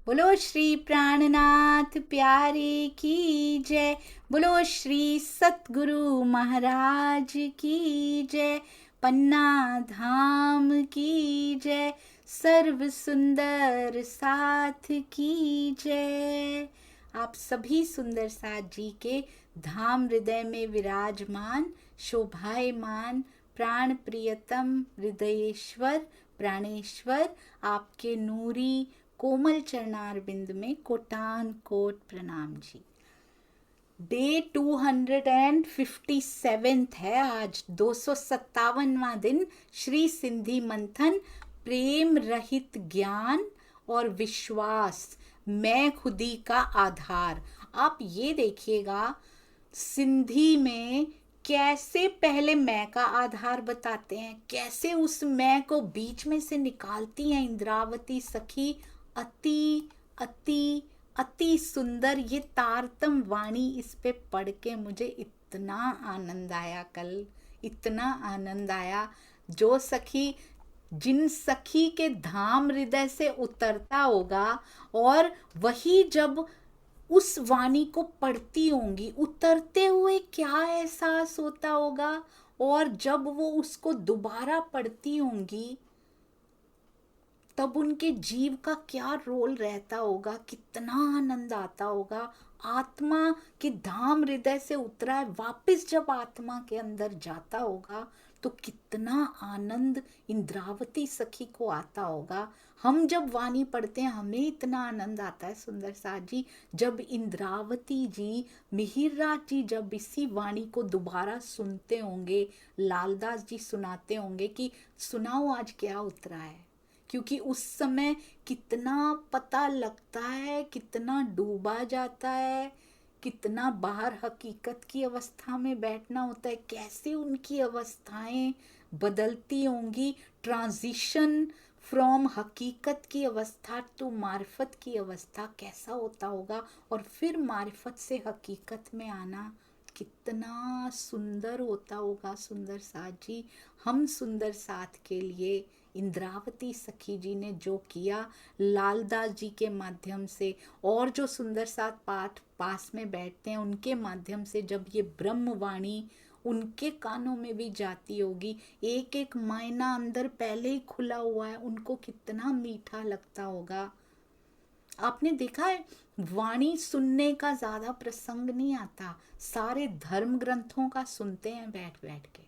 बोलो श्री प्राणनाथ प्यारे की जय। बोलो श्री सतगुरु महाराज की जय। पन्ना धाम की जय। सर्व सुंदर साथ की जय। आप सभी सुंदर साथ जी के धाम हृदय में विराजमान शोभायमान प्राण प्रियतम हृदयेश्वर प्राणेश्वर आपके नूरी कोमल चरणार बिंद में कोटान कोट प्रणाम जी। डे 257 है आज, 257वां दिन श्री सिंधी मंथन प्रेम रहित ज्ञान और विश्वास मैं खुदी का आधार। आप ये देखिएगा सिंधी में कैसे पहले मैं का आधार बताते हैं, कैसे उस मैं को बीच में से निकालती हैं इंद्रावती सखी। अति अति अति सुंदर ये तारतम वाणी, इस पे पढ़ के मुझे इतना आनंद आया, कल इतना आनंद आया। जो सखी, जिन सखी के धाम हृदय से उतरता होगा और वही जब उस वाणी को पढ़ती होंगी, उतरते हुए क्या एहसास होता होगा, और जब वो उसको दोबारा पढ़ती होंगी तब उनके जीव का क्या रोल रहता होगा, कितना आनंद आता होगा। आत्मा के धाम हृदय से उतरा है, वापस जब आत्मा के अंदर जाता होगा तो कितना आनंद इंद्रावती सखी को आता होगा। हम जब वाणी पढ़ते हैं हमें इतना आनंद आता है सुंदर साथ जी। जब इंद्रावती जी, मिहिर जी जब इसी वाणी को दोबारा सुनते होंगे, लालदास जी सुनाते होंगे कि सुनाओ आज क्या उतरा है, क्योंकि उस समय कितना पता लगता है, कितना डूबा जाता है, कितना बाहर हकीकत की अवस्था में बैठना होता है, कैसे उनकी अवस्थाएं बदलती होंगी। ट्रांजिशन फ्रॉम हकीकत की अवस्था टू मार्फत की अवस्था कैसा होता होगा, और फिर मार्फत से हकीकत में आना कितना सुंदर होता होगा सुंदर साथ जी। हम सुंदर साथ के लिए इंद्रावती सखी जी ने जो किया लालदास जी के माध्यम से, और जो सुंदर साथ पाठ पास में बैठते हैं उनके माध्यम से, जब ये ब्रह्मवाणी उनके कानों में भी जाती होगी, एक एक मायना अंदर पहले ही खुला हुआ है, उनको कितना मीठा लगता होगा। आपने देखा है वाणी सुनने का ज्यादा प्रसंग नहीं आता, सारे धर्म ग्रंथों का सुनते हैं बैठ बैठ के,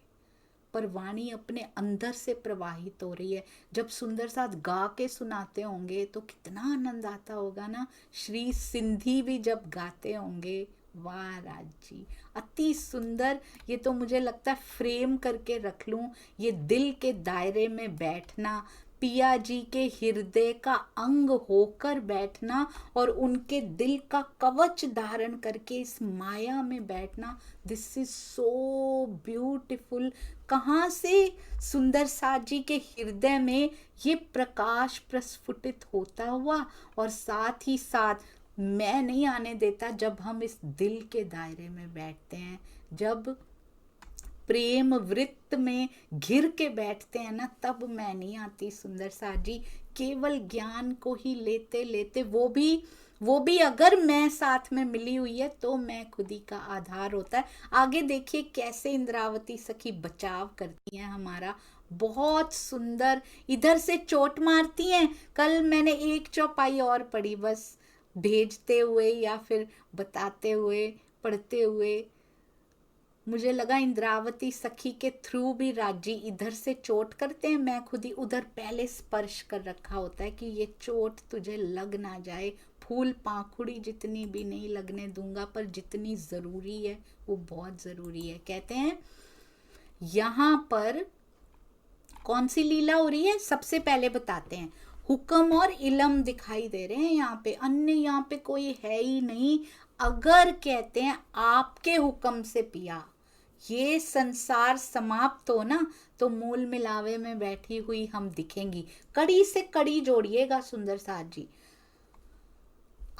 पर वाणी अपने अंदर से प्रवाहित हो रही है। जब सुंदर साथ गा के सुनाते होंगे तो कितना आनंद आता होगा ना। श्री सिंधी भी जब गाते होंगे, वाह राज जी, अति सुंदर। ये तो मुझे लगता है फ्रेम करके रख लूं, ये दिल के दायरे में बैठना, पिया जी के हृदय का अंग होकर बैठना और उनके दिल का कवच धारण करके इस माया में बैठना, दिस इज सो ब्यूटिफुल। कहाँ से सुंदर साथ जी के हृदय में ये प्रकाश प्रस्फुटित होता हुआ, और साथ ही साथ मैं नहीं आने देता जब हम इस दिल के दायरे में बैठते हैं, जब प्रेम वृत्त में घिर के बैठते हैं ना, तब मैं नहीं आती सुंदर साथ जी। केवल ज्ञान को ही लेते लेते, वो भी अगर मैं साथ में मिली हुई है तो मैं खुदी का आधार होता है। आगे देखिए कैसे इंद्रावती सखी बचाव करती हैं हमारा, बहुत सुंदर। इधर से चोट मारती हैं, कल मैंने एक चौपाई और पढ़ी बस भेजते हुए या फिर बताते हुए पढ़ते हुए, मुझे लगा इंद्रावती सखी के थ्रू भी राजी इधर से चोट करते हैं, मैं खुद ही उधर पहले स्पर्श कर रखा होता है कि ये चोट तुझे लग ना जाए। फूल पाखुड़ी जितनी भी नहीं लगने दूंगा, पर जितनी जरूरी है वो बहुत जरूरी है। कहते हैं यहाँ पर कौन सी लीला हो रही है, सबसे पहले बताते हैं। हुक्म और इलम दिखाई दे रहे हैं यहाँ पे, अन्य यहाँ पे कोई है ही नहीं। अगर कहते हैं आपके हुक्म से पिया, ये संसार समाप्त हो ना, तो मूल मिलावे में बैठी हुई हम दिखेंगी। कड़ी से कड़ी जोड़िएगा सुंदर साथ जी,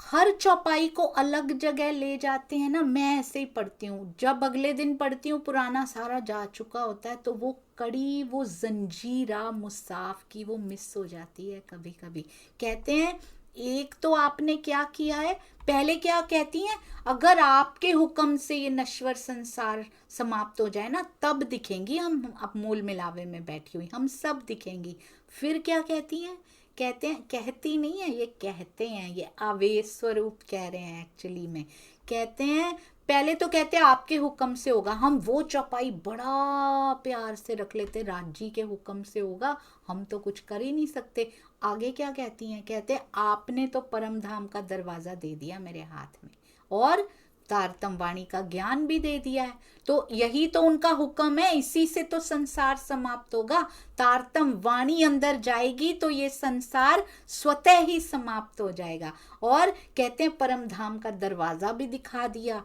हर चौपाई को अलग जगह ले जाते हैं ना। मैं ऐसे ही पढ़ती हूँ, जब अगले दिन पढ़ती हूँ पुराना सारा जा चुका होता है, तो वो कड़ी, वो जंजीरा मुसाफ की वो मिस हो जाती है कभी कभी। कहते हैं एक तो आपने क्या किया है, पहले क्या कहती हैं, अगर आपके हुक्म से ये नश्वर संसार समाप्त हो जाए ना, तब दिखेंगी हम, अब मूल मिलावे में बैठी हुई हम सब दिखेंगी। फिर क्या कहती हैं, कहते हैं, कहती नहीं है ये, कहते हैं, ये आवेश स्वरूप कह रहे हैं एक्चुअली में। कहते हैं, पहले तो कहते हैं आपके हुक्म से होगा, हम वो चौपाई बड़ा प्यार से रख लेते, राज जी के हुक्म से होगा, हम तो कुछ कर ही नहीं सकते। आगे क्या कहती हैं, कहते हैं आपने तो परम धाम का दरवाजा दे दिया मेरे हाथ में, और तारतम वाणी का ज्ञान भी दे दिया है, तो यही तो उनका हुक्म है, इसी से तो संसार समाप्त होगा। तारतम वाणी अंदर जाएगी तो ये संसार स्वतः ही समाप्त हो जाएगा। और कहते हैं परम धाम का दरवाजा भी दिखा दिया,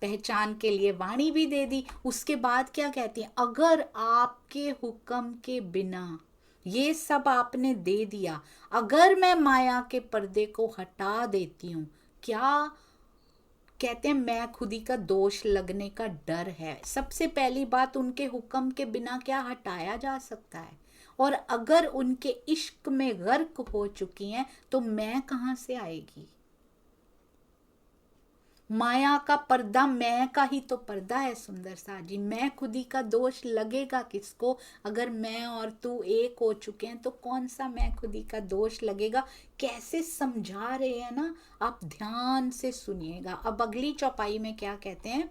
पहचान के लिए वाणी भी दे दी। उसके बाद क्या कहती है, अगर आपके हुक्म के बिना ये सब आपने दे दिया, अगर मैं माया के पर्दे को हटा देती हूँ, क्या कहते हैं, मैं खुदी का दोष लगने का डर है। सबसे पहली बात, उनके हुक्म के बिना क्या हटाया जा सकता है, और अगर उनके इश्क में गर्क हो चुकी हैं तो मैं कहाँ से आएगी। माया का पर्दा मैं का ही तो पर्दा है सुंदर सा जी, मैं खुदी का दोष लगेगा किसको, अगर मैं और तू एक हो चुके हैं तो कौन सा मैं खुदी का दोष लगेगा। कैसे समझा रहे हैं ना, आप ध्यान से सुनिएगा। अब अगली चौपाई में क्या कहते हैं,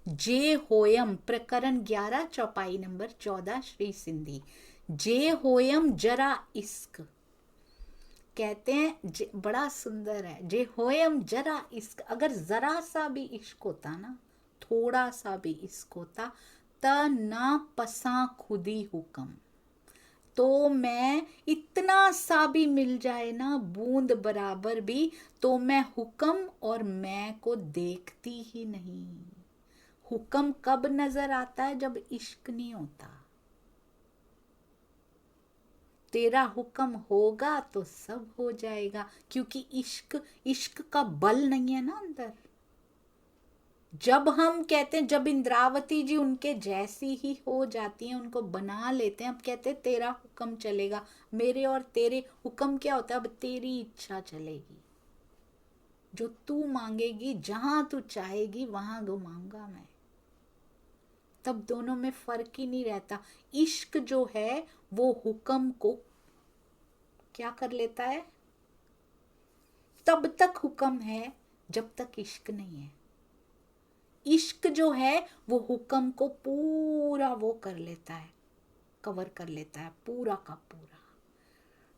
जे होयम, प्रकरण 11 चौपाई नंबर 14 श्री सिंधी, जे होयम जरा इश्क, कहते हैं बड़ा सुंदर है, जे होयम जरा इश्क, अगर जरा सा भी इश्क होता ना, थोड़ा सा भी इश्क होता, त ना पसा खुदी हुक्म, तो मैं इतना सा भी मिल जाए ना, बूंद बराबर भी, तो मैं हुक्म और मैं को देखती ही नहीं। हुक्म कब नजर आता है, जब इश्क नहीं होता। तेरा हुक्म होगा तो सब हो जाएगा, क्योंकि इश्क, इश्क का बल नहीं है ना अंदर। जब हम कहते हैं, जब इंद्रावती जी उनके जैसी ही हो जाती हैं, उनको बना लेते हैं, अब कहते हैं तेरा हुक्म चलेगा, मेरे और तेरे हुक्म क्या होता है, अब तेरी इच्छा चलेगी, जो तू मांगेगी, जहां तू चाहेगी वहां घुमाऊंगा मैं। तब दोनों में फर्क ही नहीं रहता। इश्क जो है वो हुक्म को क्या कर लेता है, तब तक हुक्म है जब तक इश्क नहीं है। इश्क जो है वो हुक्म को पूरा वो कर लेता है, कवर कर लेता है पूरा का पूरा।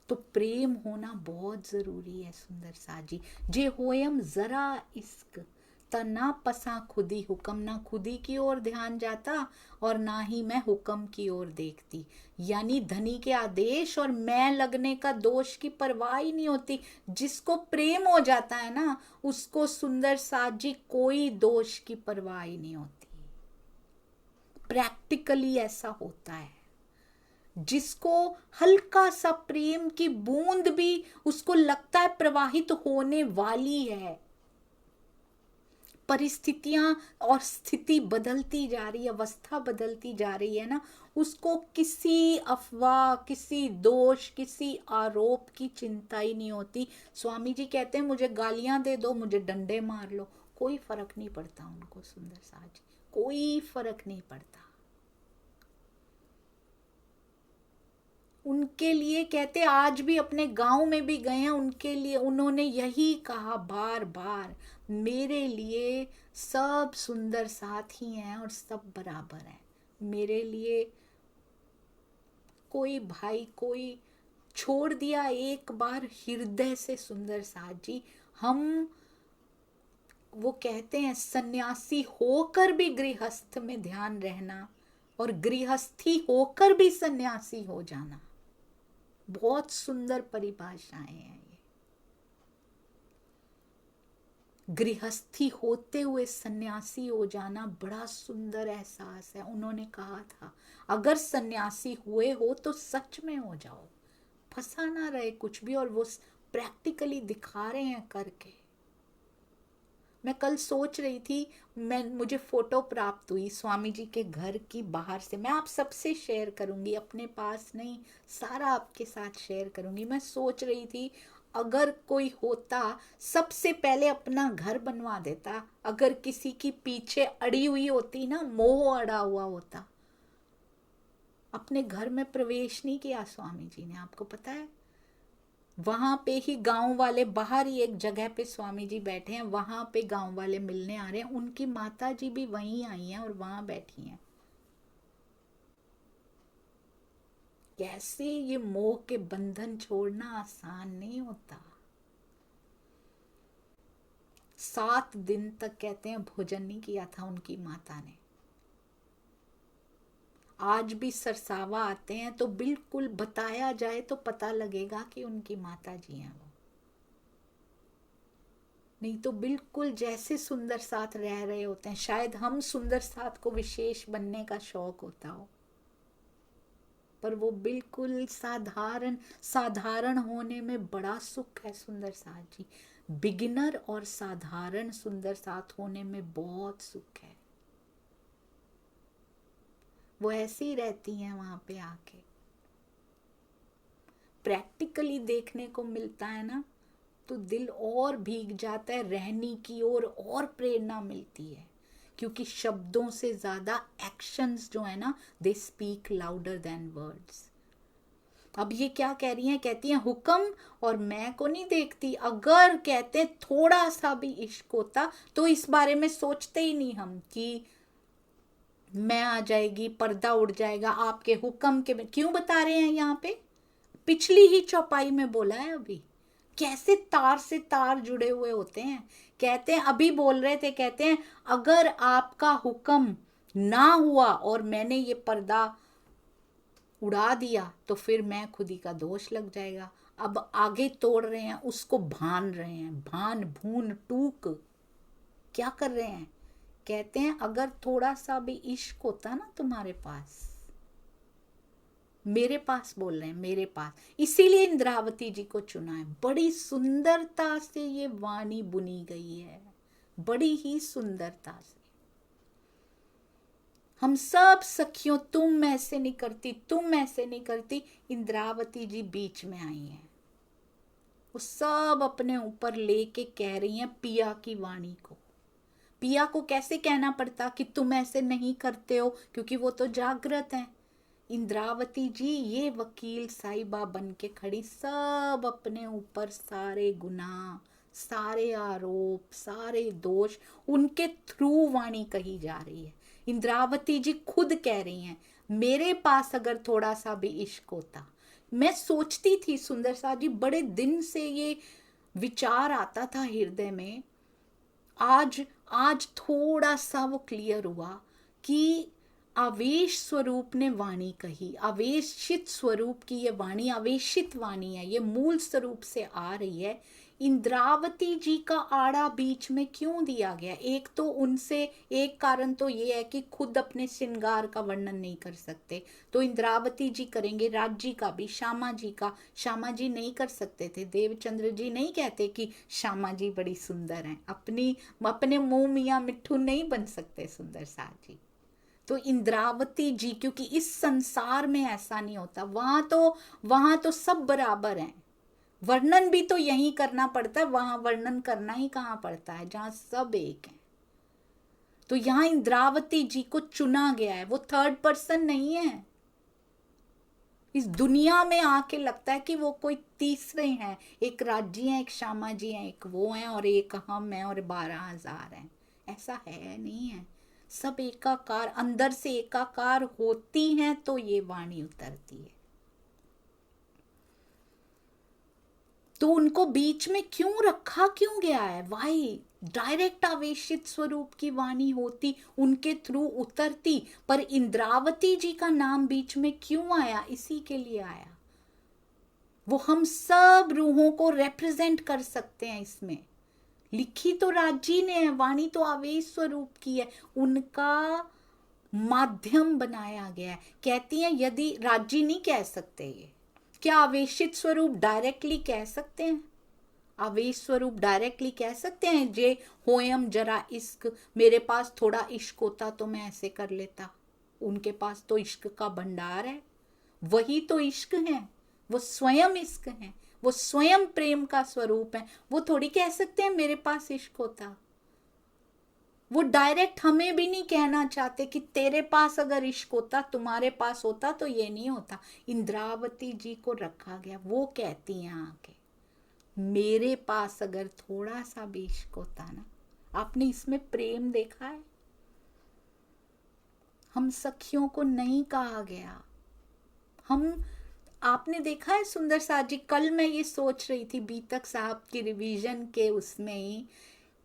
तो प्रेम होना बहुत जरूरी है सुंदर सा जी। जे होयम जरा इश्क, तना पसा खुदी हुक्म, ना खुदी की ओर ध्यान जाता और ना ही मैं हुक्म की ओर देखती। यानी धनी के आदेश और मैं लगने का दोष की परवाह ही नहीं होती। जिसको प्रेम हो जाता है ना, उसको सुंदर साथ जी कोई दोष की परवाह ही नहीं होती। प्रैक्टिकली ऐसा होता है। जिसको हल्का सा प्रेम की बूंद भी उसको लगता है प्रवाहित होने वाली है, परिस्थितियां और स्थिति बदलती जा रही है, अवस्था बदलती जा रही है ना, उसको किसी अफवाह, किसी दोष, किसी आरोप की चिंता ही नहीं होती। स्वामी जी कहते हैं मुझे गालियां दे दो, मुझे डंडे मार लो, कोई फर्क नहीं पड़ता उनको सुंदर साज, कोई फर्क नहीं पड़ता उनके लिए। कहते आज भी अपने गांव में भी गए हैं, उनके लिए उन्होंने यही कहा बार बार, मेरे लिए सब सुंदर साथ ही हैं और सब बराबर हैं। मेरे लिए कोई भाई कोई छोड़ दिया एक बार हृदय से सुंदर साथ जी। हम वो कहते हैं सन्यासी होकर भी गृहस्थ में ध्यान रहना और गृहस्थी होकर भी सन्यासी हो जाना, बहुत सुंदर परिभाषाएं हैं ये। गृहस्थी होते हुए सन्यासी हो जाना बड़ा सुंदर एहसास है। उन्होंने कहा था अगर सन्यासी हुए हो तो सच में हो जाओ, फंसा ना रहे कुछ भी, और वो प्रैक्टिकली दिखा रहे हैं करके। मैं कल सोच रही थी, मुझे फोटो प्राप्त हुई स्वामी जी के घर की बाहर से, मैं आप सबसे शेयर करूंगी, अपने पास नहीं सारा आपके साथ शेयर करूंगी। मैं सोच रही थी अगर कोई होता सबसे पहले अपना घर बनवा देता। अगर किसी की पीछे अड़ी हुई होती ना, मोह अड़ा हुआ होता, अपने घर में प्रवेश नहीं किया स्वामी जी ने, आपको पता है। वहां पे ही गांव वाले, बाहर ही एक जगह पे स्वामी जी बैठे हैं, वहां पे गांव वाले मिलने आ रहे हैं, उनकी माता जी भी वहीं आई हैं और वहां बैठी हैं। कैसे ये मोह के बंधन छोड़ना आसान नहीं होता। 7 दिन तक कहते हैं भोजन नहीं किया था उनकी माता ने। आज भी सरसावा आते हैं तो बिल्कुल बताया जाए तो पता लगेगा कि उनकी माता जी हैं वो। नहीं तो बिल्कुल जैसे सुंदर साथ रह रहे होते हैं। शायद हम सुंदर साथ को विशेष बनने का शौक होता हो, पर वो बिल्कुल साधारण साधारण होने में बड़ा सुख है सुंदर साथ जी। बिगिनर और साधारण सुंदर साथ होने में बहुत सुख है। वो ऐसी ही रहती हैं वहां पे आके। प्रैक्टिकली देखने को मिलता है ना, तो दिल और भीग जाता है, रहने की और प्रेरणा मिलती है। क्योंकि शब्दों से ज्यादा एक्शंस जो है ना, they speak louder than words. अब ये क्या कह रही हैं, कहती हैं हुक्म और मैं को नहीं देखती। अगर कहते हैं थोड़ा सा भी इश्क होता तो इस बारे में सोचते ही नहीं हम कि मैं आ जाएगी, पर्दा उड़ जाएगा आपके हुक्म के। क्यों बता रहे हैं यहाँ पे, पिछली ही चौपाई में बोला है अभी, कैसे तार से तार जुड़े हुए होते हैं। कहते हैं, अभी बोल रहे थे, कहते हैं अगर आपका हुक्म ना हुआ और मैंने ये पर्दा उड़ा दिया तो फिर मैं खुद ही का दोष लग जाएगा। अब आगे तोड़ रहे हैं, उसको भान रहे हैं, भान भून टूक क्या कर रहे हैं। कहते हैं अगर थोड़ा सा भी इश्क होता ना तुम्हारे पास, मेरे पास बोल रहे हैं, मेरे पास। इसीलिए इंद्रावती जी को चुना है। बड़ी सुंदरता से ये वाणी बुनी गई है, बड़ी ही सुंदरता से। हम सब सखियों, तुम ऐसे नहीं करती, तुम ऐसे नहीं करती, इंद्रावती जी बीच में आई हैं। वो सब अपने ऊपर लेके कह रही हैं पिया की वाणी को। पिया को कैसे कहना पड़ता कि तुम ऐसे नहीं करते हो, क्योंकि वो तो जागृत हैं। इंद्रावती जी ये वकील साहिबा बन के खड़ी, सब अपने ऊपर सारे गुनाह, सारे आरोप, सारे दोष उनके थ्रू वाणी कही जा रही है। इंद्रावती जी खुद कह रही हैं, मेरे पास अगर थोड़ा सा भी इश्क होता। मैं सोचती थी सुंदर सा जी, बड़े दिन से ये विचार आता था हृदय में। आज थोड़ा सा वो क्लियर हुआ कि आवेश स्वरूप ने वाणी कही, आवेशित स्वरूप की ये वाणी आवेशित वाणी है, ये मूल स्वरूप से आ रही है। इंद्रावती जी का आड़ा बीच में क्यों दिया गया? एक तो उनसे एक कारण तो ये है कि खुद अपने श्रृंगार का वर्णन नहीं कर सकते, तो इंद्रावती जी करेंगे। राज्य का भी, श्यामा जी का, श्यामा जी नहीं कर सकते थे। देवचंद्र जी नहीं कहते कि श्यामा जी बड़ी सुंदर हैं, अपने मुंह मियाँ मिट्ठू नहीं बन सकते सुंदर साथ जी। तो इंद्रावती जी, क्योंकि इस संसार में ऐसा नहीं होता, वहां तो सब बराबर हैं। वर्णन भी तो यही करना पड़ता है, वहां वर्णन करना ही कहाँ पड़ता है जहां सब एक हैं। तो यहाँ इंद्रावती जी को चुना गया है, वो थर्ड पर्सन नहीं है। इस दुनिया में आके लगता है कि वो कोई तीसरे हैं, एक राज्य हैं, एक श्यामा जी हैं, एक वो हैं और एक हम हैं और 12,000 हैं। ऐसा है नहीं है, सब एकाकार, अंदर से एकाकार होती हैं तो ये वाणी उतरती है। तो उनको बीच में क्यों रखा क्यों गया है? वाई डायरेक्ट आवेशित स्वरूप की वाणी होती, उनके थ्रू उतरती, पर इंद्रावती जी का नाम बीच में क्यों आया? इसी के लिए आया, वो हम सब रूहों को रिप्रेजेंट कर सकते हैं इसमें। लिखी तो राज्य ने है, वाणी तो आवेश स्वरूप की है, उनका माध्यम बनाया गया है। कहती हैं यदि राज्य नहीं कह सकते, ये क्या आवेशित स्वरूप डायरेक्टली कह सकते हैं? आवेश स्वरूप डायरेक्टली कह सकते हैं जे होयम जरा इश्क, मेरे पास थोड़ा इश्क होता तो मैं ऐसे कर लेता। उनके पास तो इश्क का भंडार है, वही तो इश्क है, वो स्वयं इश्क है, वो स्वयं प्रेम का स्वरूप है। वो थोड़ी कह सकते हैं मेरे पास इश्क होता। वो डायरेक्ट हमें भी नहीं कहना चाहते कि तेरे पास अगर इश्क होता, तुम्हारे पास होता तो ये नहीं होता। इंद्रावती जी को रखा गया, वो कहती हैं आके मेरे पास अगर थोड़ा सा भी इश्क होता ना। आपने इसमें प्रेम देखा है? हम सखियों को नहीं कहा गया। हम आपने देखा है सुंदर साथ जी, कल मैं ये सोच रही थी बीतक साहब की रिवीजन के उसमें ही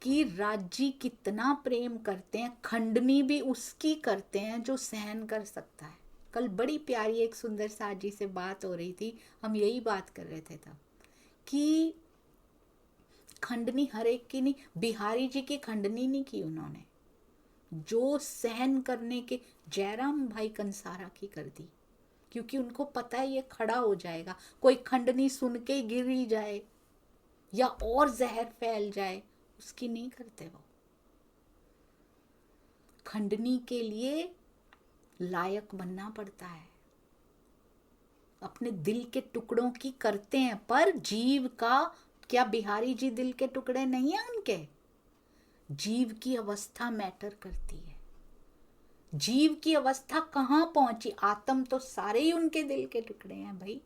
कि राजी कितना प्रेम करते हैं, खंडनी भी उसकी करते हैं जो सहन कर सकता है। कल बड़ी प्यारी एक सुंदर साथ जी से बात हो रही थी, हम यही बात कर रहे थे तब कि खंडनी हर एक की नहीं, बिहारी जी की खंडनी नहीं की उन्होंने, जो सहन करने के जयराम भाई कंसारा की कर दी, क्योंकि उनको पता है ये खड़ा हो जाएगा, कोई खंडनी सुन के गिर ही जाए या और जहर फैल जाए, उसकी नहीं करते वो। खंडनी के लिए लायक बनना पड़ता है। अपने दिल के टुकड़ों की करते हैं, पर जीव का क्या बिहारी जी दिल के टुकड़े नहीं है उनके? जीव की अवस्था मैटर करती है। जीव की अवस्था कहां पहुंची? आत्म तो सारे ही उनके दिल के टुकड़े हैं भाई।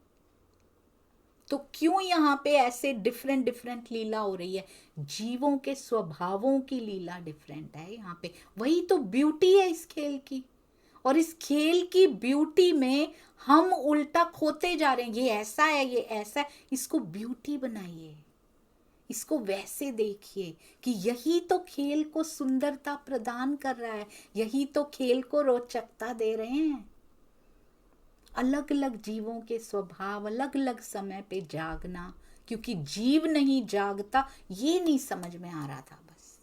तो क्यों यहाँ पे ऐसे डिफरेंट डिफरेंट लीला हो रही है? जीवों के स्वभावों की लीला डिफरेंट है यहाँ पे। वही तो ब्यूटी है इस खेल की। और इस खेल की ब्यूटी में हम उल्टा खोते जा रहे हैं, ये ऐसा है, ये ऐसा है। इसको ब्यूटी बनाइए, इसको वैसे देखिए कि यही तो खेल को सुंदरता प्रदान कर रहा है, यही तो खेल को रोचकता दे रहे हैं। अलग अलग जीवों के स्वभाव अलग अलग समय पे जागना, क्योंकि जीव नहीं जागता ये नहीं समझ में आ रहा था। बस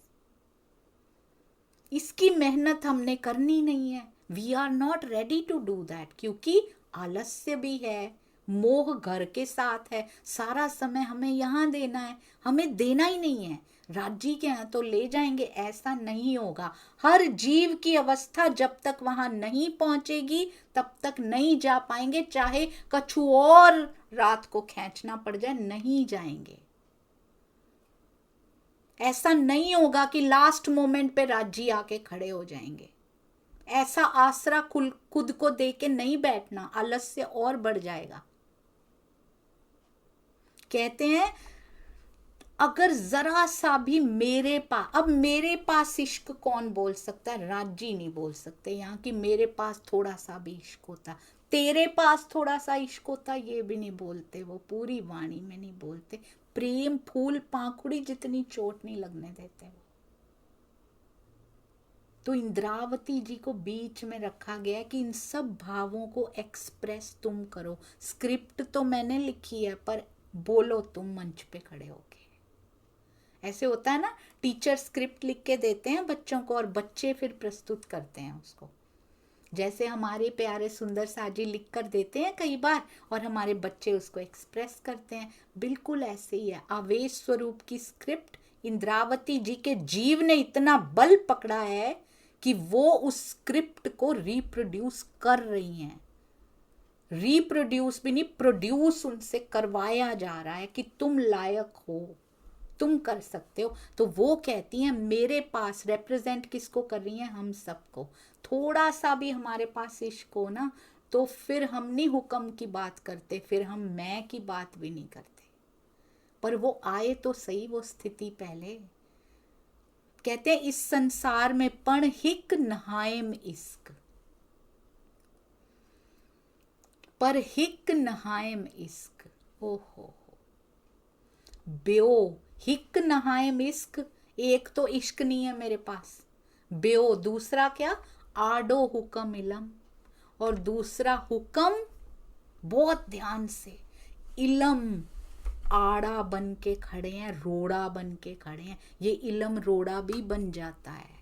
इसकी मेहनत हमने करनी नहीं है। We are not ready to do that, क्योंकि आलस्य भी है, मोह घर के साथ है, सारा समय हमें यहाँ देना है, हमें देना ही नहीं है। राज्य के यहाँ तो ले जाएंगे, ऐसा नहीं होगा। हर जीव की अवस्था जब तक वहां नहीं पहुंचेगी तब तक नहीं जा पाएंगे, चाहे कछु और रात को खींचना पड़ जाए, नहीं जाएंगे। ऐसा नहीं होगा कि लास्ट मोमेंट पे राज्य आके खड़े हो जाएंगे। ऐसा आसरा खुद को दे के नहीं बैठना, आलस्य और बढ़ जाएगा। कहते हैं अगर जरा सा भी मेरे पास, अब मेरे पास इश्क कौन बोल सकता है? राज्य नहीं बोल सकते यहाँ कि मेरे पास थोड़ा सा भी इश्क होता, तेरे पास थोड़ा सा इश्क होता, ये भी नहीं बोलते वो, पूरी वाणी में नहीं बोलते। प्रेम फूल पाखुड़ी जितनी चोट नहीं लगने देते वो। तो इंद्रावती जी को बीच में रखा गया कि इन सब भावों को एक्सप्रेस तुम करो। स्क्रिप्ट तो मैंने लिखी है, पर बोलो तुम मंच पे खड़े होके। ऐसे होता है ना, टीचर स्क्रिप्ट लिख के देते हैं बच्चों को और बच्चे फिर प्रस्तुत करते हैं उसको। जैसे हमारे प्यारे सुंदर साजी लिख कर देते हैं कई बार और हमारे बच्चे उसको एक्सप्रेस करते हैं, बिल्कुल ऐसे ही है। आवेश स्वरूप की स्क्रिप्ट इंद्रावती जी के जीव ने इतना बल पकड़ा है कि वो उस स्क्रिप्ट को रिप्रोड्यूस कर रही हैं। रिप्रोड्यूस भी नहीं, प्रोड्यूस उनसे करवाया जा रहा है कि तुम लायक हो, तुम कर सकते हो। तो वो कहती हैं मेरे पास, रिप्रेजेंट किसको कर रही हैं? हम सबको। थोड़ा सा भी हमारे पास इश्क हो ना, तो फिर हम नहीं हुक्म की बात करते, फिर हम मैं की बात भी नहीं करते। पर वो आए तो सही वो स्थिति पहले। कहते हैं इस संसार में पण हिक नहायम इश्क, पर हिक नहायम इश्क। ओहो ब्यो हिक नहायम इश्क, एक तो इश्क नहीं है मेरे पास, ब्यो दूसरा क्या? आडो हुक्म इलम, और दूसरा हुक्म, बहुत ध्यान से, इलम आड़ा बन के खड़े हैं, रोड़ा बन के खड़े हैं। ये इलम रोड़ा भी बन जाता है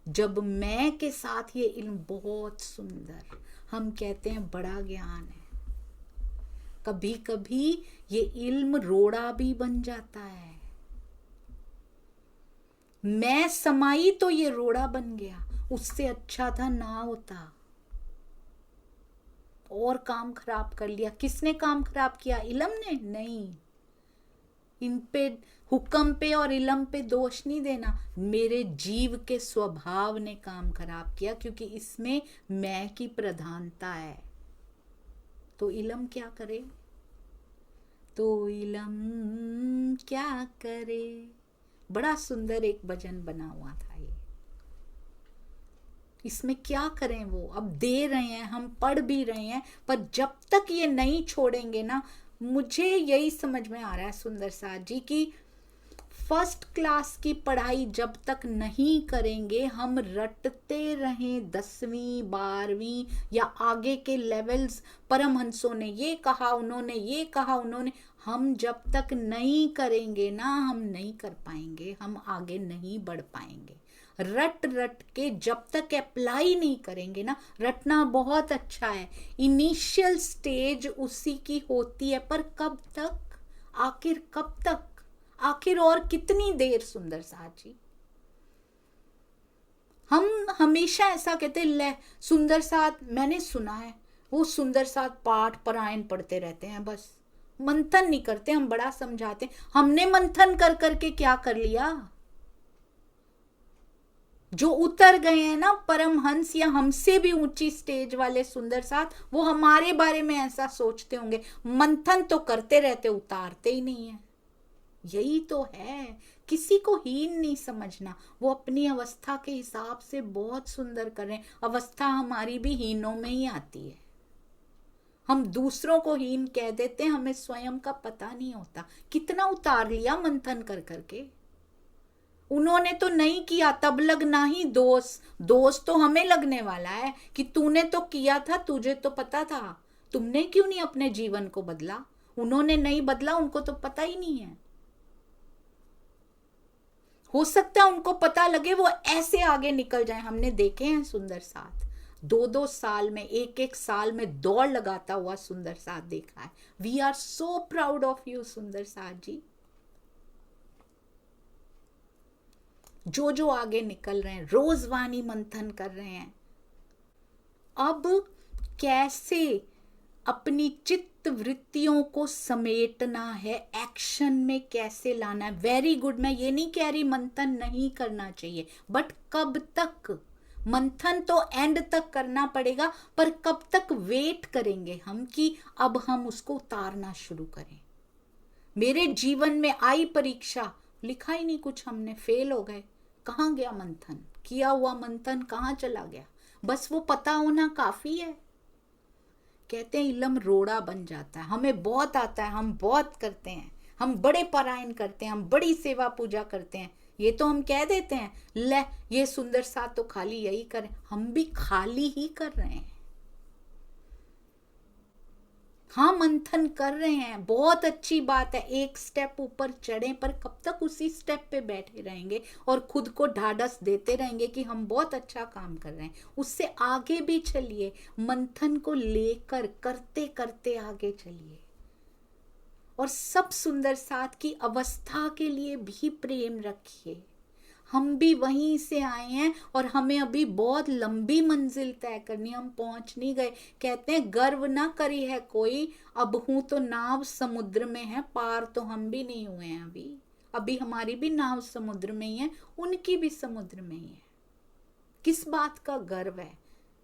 जब मैं के साथ ये इल्म। बहुत सुंदर, हम कहते हैं बड़ा ज्ञान है। कभी कभी ये इल्म रोड़ा भी बन जाता है। मैं समाई तो ये रोड़ा बन गया, उससे अच्छा था ना होता। और काम खराब कर लिया। किसने काम खराब किया? इलम ने? नहीं, इन पे, हुक्म पे और इलम पे दोष नहीं देना। मेरे जीव के स्वभाव ने काम खराब किया, क्योंकि इसमें मैं की प्रधानता है। तो इलम क्या करे? तो इलम क्या करे? बड़ा सुंदर एक भजन बना हुआ था ये। इसमें क्या करें? वो अब दे रहे हैं, हम पढ़ भी रहे हैं, पर जब तक ये नहीं छोड़ेंगे ना, मुझे यही समझ में आ रहा है सुंदर साथ जी की फर्स्ट क्लास की पढ़ाई जब तक नहीं करेंगे, हम रटते रहें 10वीं 12वीं या आगे के लेवल्स, परमहंसों ने ये कहा, उन्होंने ये कहा, उन्होंने, हम जब तक नहीं करेंगे ना, हम नहीं कर पाएंगे, हम आगे नहीं बढ़ पाएंगे। रट रट के जब तक अप्लाई नहीं करेंगे ना, रटना बहुत अच्छा है, इनिशियल स्टेज उसी की होती है, पर कब तक? आखिर कब तक? आखिर और कितनी देर? सुंदर साथ जी, हम हमेशा ऐसा कहते, ले सुंदर साथ, मैंने सुना है वो सुंदर साथ पाठ पारायण पढ़ते रहते हैं, बस मंथन नहीं करते। हम बड़ा समझाते, हमने मंथन कर करके क्या कर लिया? जो उतर गए हैं ना परमहंस या हमसे भी ऊंची स्टेज वाले सुंदर साथ, वो हमारे बारे में ऐसा सोचते होंगे, मंथन तो करते रहते, उतारते ही नहीं है। यही तो है, किसी को हीन नहीं समझना। वो अपनी अवस्था के हिसाब से बहुत सुंदर कर रहे हैं। अवस्था हमारी भी हीनों में ही आती है। हम दूसरों को हीन कह देते हैं, हमें स्वयं का पता नहीं होता। कितना उतार लिया मंथन कर करके। उन्होंने तो नहीं किया, तब लगना ही दोष। दोष तो हमें लगने वाला है कि तूने तो किया था, तुझे तो पता था, तुमने क्यों नहीं अपने जीवन को बदला? उन्होंने नहीं बदला, उनको तो पता ही नहीं है। हो सकता है उनको पता लगे, वो ऐसे आगे निकल जाए। हमने देखे हैं सुंदर साथ 2-2 साल में, 1-1 साल में दौड़ लगाता हुआ सुंदर साथ देखा है। We are so proud of you Sundar Saath जी। जो जो आगे निकल रहे हैं, रोज वाणी मंथन कर रहे हैं। अब कैसे अपनी चित्त वृत्तियों को समेटना है, एक्शन में कैसे लाना है। वेरी गुड, मैं ये नहीं कह रही मंथन नहीं करना चाहिए, बट कब तक? मंथन तो एंड तक करना पड़ेगा, पर कब तक वेट करेंगे हम कि अब हम उसको उतारना शुरू करें। मेरे जीवन में आई परीक्षा, लिखा ही नहीं कुछ, हमने फेल हो गए। कहाँ गया मंथन? किया हुआ मंथन कहाँ चला गया? बस वो पता होना काफी है। कहते हैं इलम रोड़ा बन जाता है। हमें बहुत आता है, हम बहुत करते हैं, हम बड़े पारायण करते हैं, हम बड़ी सेवा पूजा करते हैं। ये तो हम कह देते हैं, ले ये सुंदर साथ तो खाली यही करें। हम भी खाली ही कर रहे हैं। हाँ, मंथन कर रहे हैं, बहुत अच्छी बात है। एक स्टेप ऊपर चढ़े, पर कब तक उसी स्टेप पे बैठे रहेंगे और खुद को ढाढ़स देते रहेंगे कि हम बहुत अच्छा काम कर रहे हैं? उससे आगे भी चलिए, मंथन को लेकर करते करते आगे चलिए। और सब सुंदर साथ की अवस्था के लिए भी प्रेम रखिए। हम भी वहीं से आए हैं और हमें अभी बहुत लंबी मंजिल तय करनी, हम पहुंच नहीं गए। कहते हैं गर्व ना करी है कोई, अब हूं तो नाव समुद्र में है, पार तो हम भी नहीं हुए हैं अभी हमारी भी नाव समुद्र में ही है, उनकी भी समुद्र में ही है। किस बात का गर्व है?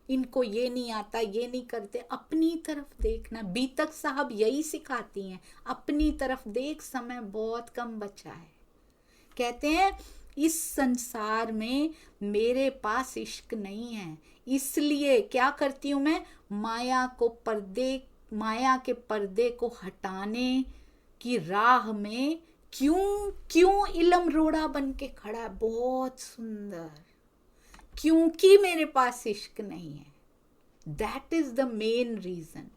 इनको ये नहीं आता, ये नहीं करते। अपनी तरफ देखना, बीतक साहब यही सिखाती हैं, अपनी तरफ देख, समय बहुत कम बचा है। कहते हैं इस संसार में मेरे पास इश्क नहीं है, इसलिए क्या करती हूं मैं? माया के पर्दे को हटाने की राह में क्यों इलम रोड़ा बन के खड़ा है। बहुत सुंदर, क्योंकि मेरे पास इश्क नहीं है। That is the main reason.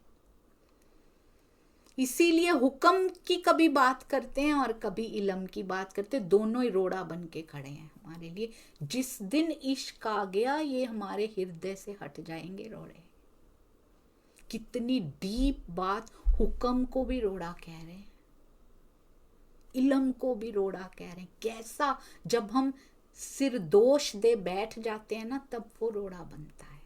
इसीलिए हुक्म की कभी बात करते हैं और कभी इलम की बात करते हैं, दोनों ही रोड़ा बन के खड़े हैं हमारे लिए। जिस दिन इश्क आ गया, ये हमारे हृदय से हट जाएंगे रोड़े। कितनी डीप बात। हुक्म को भी रोड़ा कह रहे हैं, इलम को भी रोड़ा कह रहे हैं। कैसा, जब हम सिर दोष दे बैठ जाते हैं ना, तब वो रोड़ा बनता है।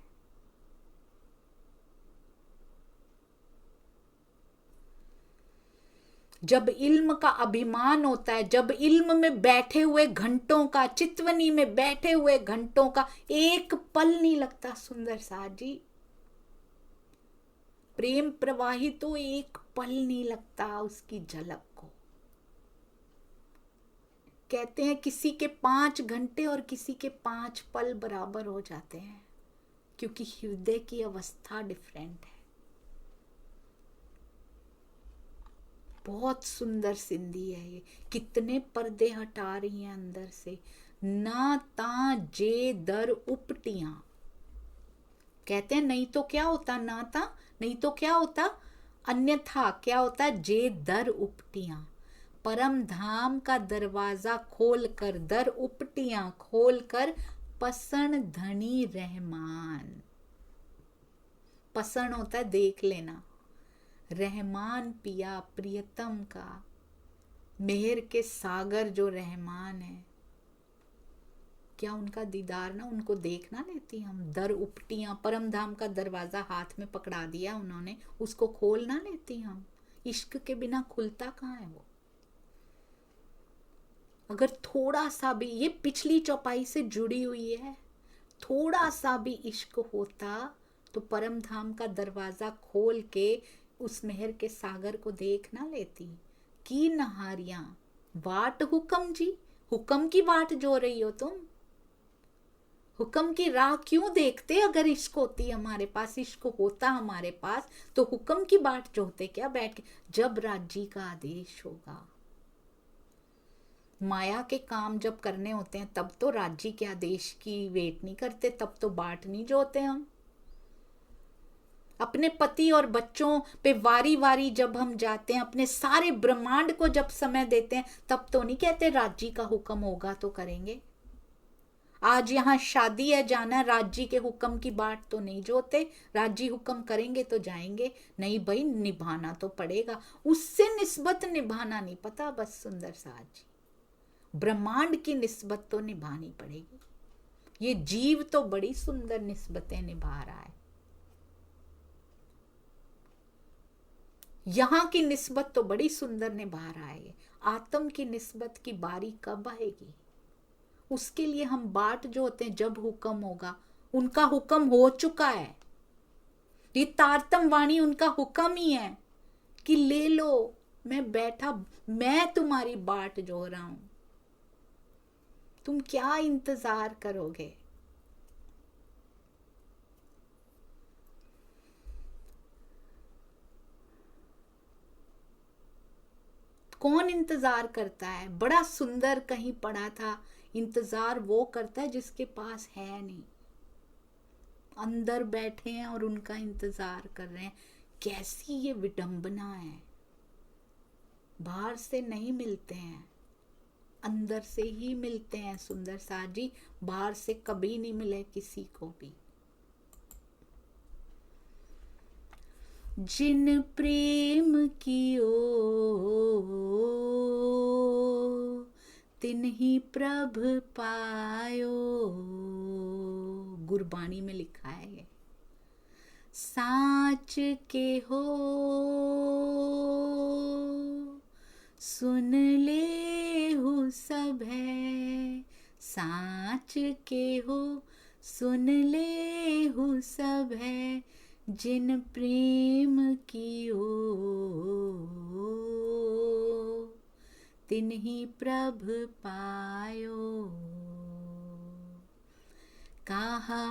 जब इल्म का अभिमान होता है, जब इल्म में बैठे हुए घंटों का, चितवनी में बैठे हुए घंटों का एक पल नहीं लगता। सुंदर साथ जी, प्रेम प्रवाहित तो एक पल नहीं लगता उसकी झलक को। कहते हैं किसी के 5 घंटे और किसी के 5 पल बराबर हो जाते हैं, क्योंकि हृदय की अवस्था डिफरेंट है। बहुत सुंदर सिंधी है ये, कितने पर्दे हटा रही हैं अंदर से। ना ता जे दर उपटियां, कहते हैं नहीं तो क्या होता, ना था नहीं तो क्या होता, अन्यथा क्या होता, जे दर उपटियां। परम धाम का दरवाजा खोलकर, दर उपटियां खोलकर, पसण धनी रहमान। पसण होता है देख लेना, रहमान पिया प्रियतम का, मेहर के सागर जो रहमान है, क्या उनका दीदार ना, उनको देखना लेती हम। दर उपटियां, परम धाम का दरवाजा हाथ में पकड़ा दिया उन्होंने, उसको खोल ना लेती हम। इश्क के बिना खुलता कहाँ है वो। अगर थोड़ा सा भी, ये पिछली चौपाई से जुड़ी हुई है, थोड़ा सा भी इश्क होता तो परम धाम का दरवाजा खोल के उस मेहर के सागर को देख ना लेती। की नहारियां वाट हुक्म जी, हुक्म की वाट जो रही हो तुम, हुक्म की राह क्यों देखते। अगर इश्क होती हमारे पास, इश्क होता हमारे पास, तो हुक्म की बाट जोहते क्या बैठ के। जब राज्य का आदेश होगा, माया के काम जब करने होते हैं तब तो राज्य के आदेश की वेट नहीं करते, तब तो बाट नहीं जोते हम। अपने पति और बच्चों पे वारी वारी जब हम जाते हैं, अपने सारे ब्रह्मांड को जब समय देते हैं, तब तो नहीं कहते राज्य का हुक्म होगा तो करेंगे। आज यहाँ शादी है, जाना राज्य के हुक्म की बात तो नहीं जोते, राज्य हुक्म करेंगे तो जाएंगे। नहीं भाई, निभाना तो पड़ेगा, उससे निस्बत निभाना नहीं पता। बस सुंदर साथ जी, ब्रह्मांड की निस्बत तो निभानी पड़ेगी। ये जीव तो बड़ी सुंदर निस्बतें निभा रहा है, यहां की निस्बत तो बड़ी सुंदर निभा रहा है। आत्म की निस्बत की बारी कब आएगी, उसके लिए हम बाट जो होते हैं, जब हुक्म होगा। उनका हुक्म हो चुका है, ये तारतम वाणी उनका हुक्म ही है कि ले लो, मैं बैठा, मैं तुम्हारी बाट जो रहा हूं, तुम क्या इंतजार करोगे। कौन इंतजार करता है। बड़ा सुंदर कहीं पढ़ा था, इंतजार वो करता है जिसके पास है नहीं, अंदर बैठे हैं और उनका इंतजार कर रहे हैं। कैसी ये विडंबना है। बाहर से नहीं मिलते हैं, अंदर से ही मिलते हैं। सुंदर साथ जी, बाहर से कभी नहीं मिले किसी को भी। जिन प्रेम कियो तिन्ही प्रभ पायो, गुरबाणी में लिखा है ये। साच के हो सुन ले हो सब है, साच के हो सुन ले हो सब है, जिन प्रेम कियो तिन्ही प्रभ पायो। कहा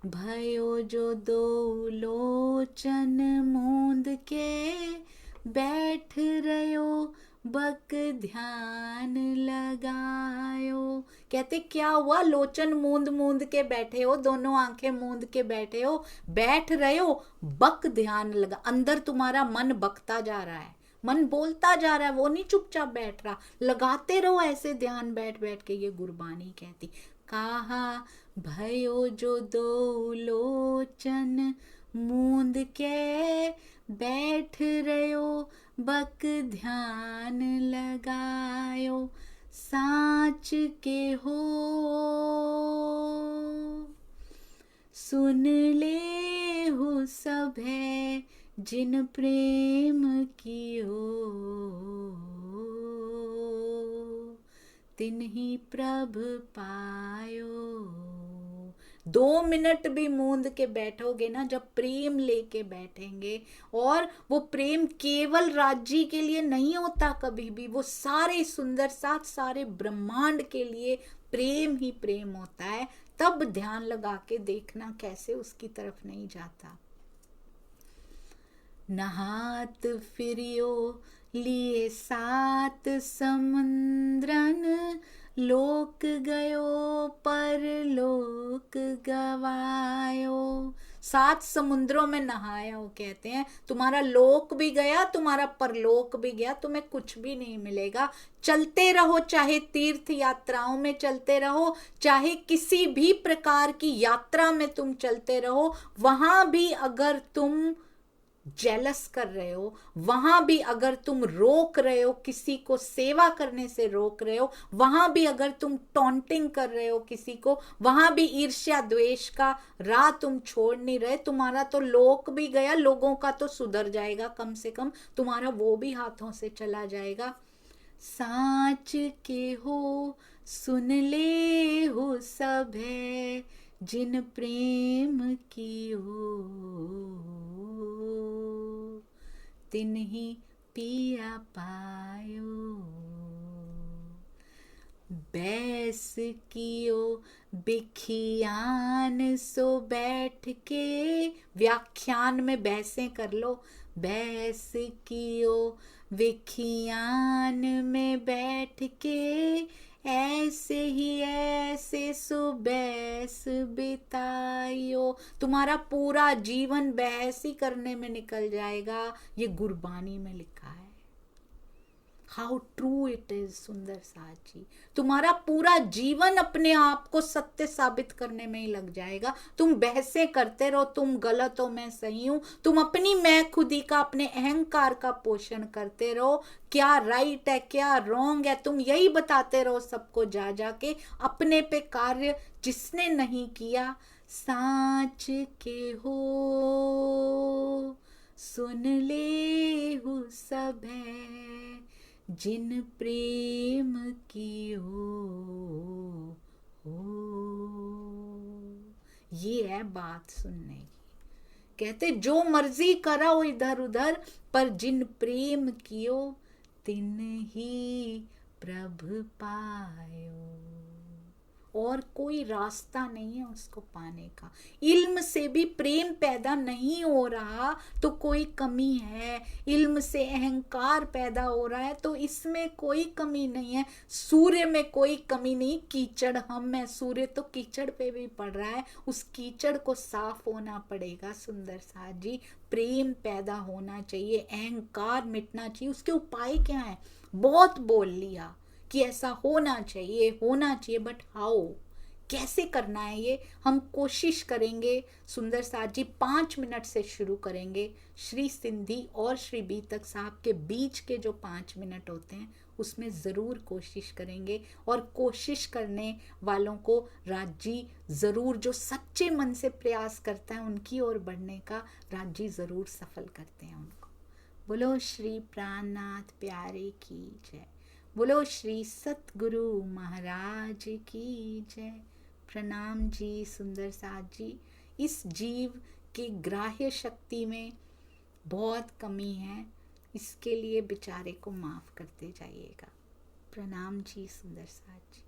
भयो जो दो लोचन मूंद के, बैठ रयो बक ध्यान लगायो। कहते क्या हुआ, लोचन मूंद मूंद के बैठे हो, दोनों आंखें मूंद के बैठे हो, बैठ रहे हो, बक ध्यान लगा। अंदर तुम्हारा मन बकता जा रहा है, मन बोलता जा रहा है, वो नहीं चुपचाप बैठ रहा। लगाते रहो ऐसे ध्यान बैठ बैठ के। ये गुरबानी कहती, कहा भयो जो दो लोचन मूंद के, बैठ रयो बक ध्यान लगायो। साच के हो सुन ले हो सब है, जिन प्रेम कियो तिन्ही प्रभ पायो। 2 मिनट भी मूंद के बैठोगे ना, जब प्रेम लेके बैठेंगे, और वो प्रेम केवल राज्य के लिए नहीं होता कभी भी, वो सारे सुंदर साथ सारे ब्रह्मांड के लिए प्रेम ही प्रेम होता है। तब ध्यान लगा के देखना कैसे उसकी तरफ नहीं जाता। नहात फिरियो लिए 7 समुद्रन, लोक गयो पर लोक गवायो। 7 समुद्रों में नहाया हो, कहते हैं तुम्हारा लोक भी गया, तुम्हारा परलोक भी गया, तुम्हें कुछ भी नहीं मिलेगा। चलते रहो, चाहे तीर्थ यात्राओं में चलते रहो, चाहे किसी भी प्रकार की यात्रा में तुम चलते रहो, वहां भी अगर तुम जेलस कर रहे हो, वहां भी अगर तुम रोक रहे हो, किसी को सेवा करने से रोक रहे हो, वहां भी अगर तुम टॉन्टिंग कर रहे हो किसी को, वहां भी ईर्ष्या द्वेष का राह तुम छोड़ नहीं रहे, तुम्हारा तो लोक भी गया, लोगों का तो सुधर जाएगा, कम से कम तुम्हारा वो भी हाथों से चला जाएगा। साच के हो सुन ले हो सब है, जिन प्रेम कियो तिन्ही पिया पायो। बैस कियो बिखियान सो बैठ के, व्याख्यान में बहसें कर लो। बैस कियो विखियान में बैठ के, ऐसे ही ऐसे सुबैस बितायो। तुम्हारा पूरा जीवन बहस ही करने में निकल जाएगा, ये गुरबानी में लिखा है। हाउ ट्रू इट इज सुंदर साथ जी। तुम्हारा पूरा जीवन अपने आप को सत्य साबित करने में ही लग जाएगा। तुम बहसें करते रहो, तुम गलत हो मैं सही हूं, तुम अपनी मैं खुदी का, अपने अहंकार का पोषण करते रहो, क्या राइट है क्या रॉन्ग है, तुम यही बताते रहो सबको जा जाके, अपने पे कार्य जिसने नहीं किया। साच के हो सुन ले हो सब है, जिन प्रेम की हो। ये है बात सुनने की। कहते जो मर्जी कराओ इधर उधर, पर जिन प्रेम कियो तिन ही प्रभ पायो। और कोई रास्ता नहीं है उसको पाने का। इल्म से भी प्रेम पैदा नहीं हो रहा तो कोई कमी है, इल्म से अहंकार पैदा हो रहा है तो इसमें कोई कमी नहीं है। सूर्य में कोई कमी नहीं, कीचड़ हम है, सूर्य तो कीचड़ पे भी पड़ रहा है, उस कीचड़ को साफ होना पड़ेगा। सुंदर साथ जी, प्रेम पैदा होना चाहिए, अहंकार मिटना चाहिए। उसके उपाय क्या है? बहुत बोल लिया कि ऐसा होना चाहिए, बट हाउ, कैसे करना है ये हम कोशिश करेंगे। सुंदर साथ जी 5 मिनट से शुरू करेंगे। श्री सिंधी और श्री बीतक साहब के बीच के जो 5 मिनट होते हैं उसमें ज़रूर कोशिश करेंगे, और कोशिश करने वालों को राजी ज़रूर, जो सच्चे मन से प्रयास करता है उनकी ओर बढ़ने का, राजी ज़रूर सफल करते हैं उनको। बोलो श्री प्राणनाथ प्यारे की जय। बोलो श्री सतगुरु महाराज की जय। प्रणाम जी सुंदर साथ जी। इस जीव की ग्राह्य शक्ति में बहुत कमी है, इसके लिए बेचारे को माफ़ करते जाइएगा। प्रणाम जी सुंदर साथ जी।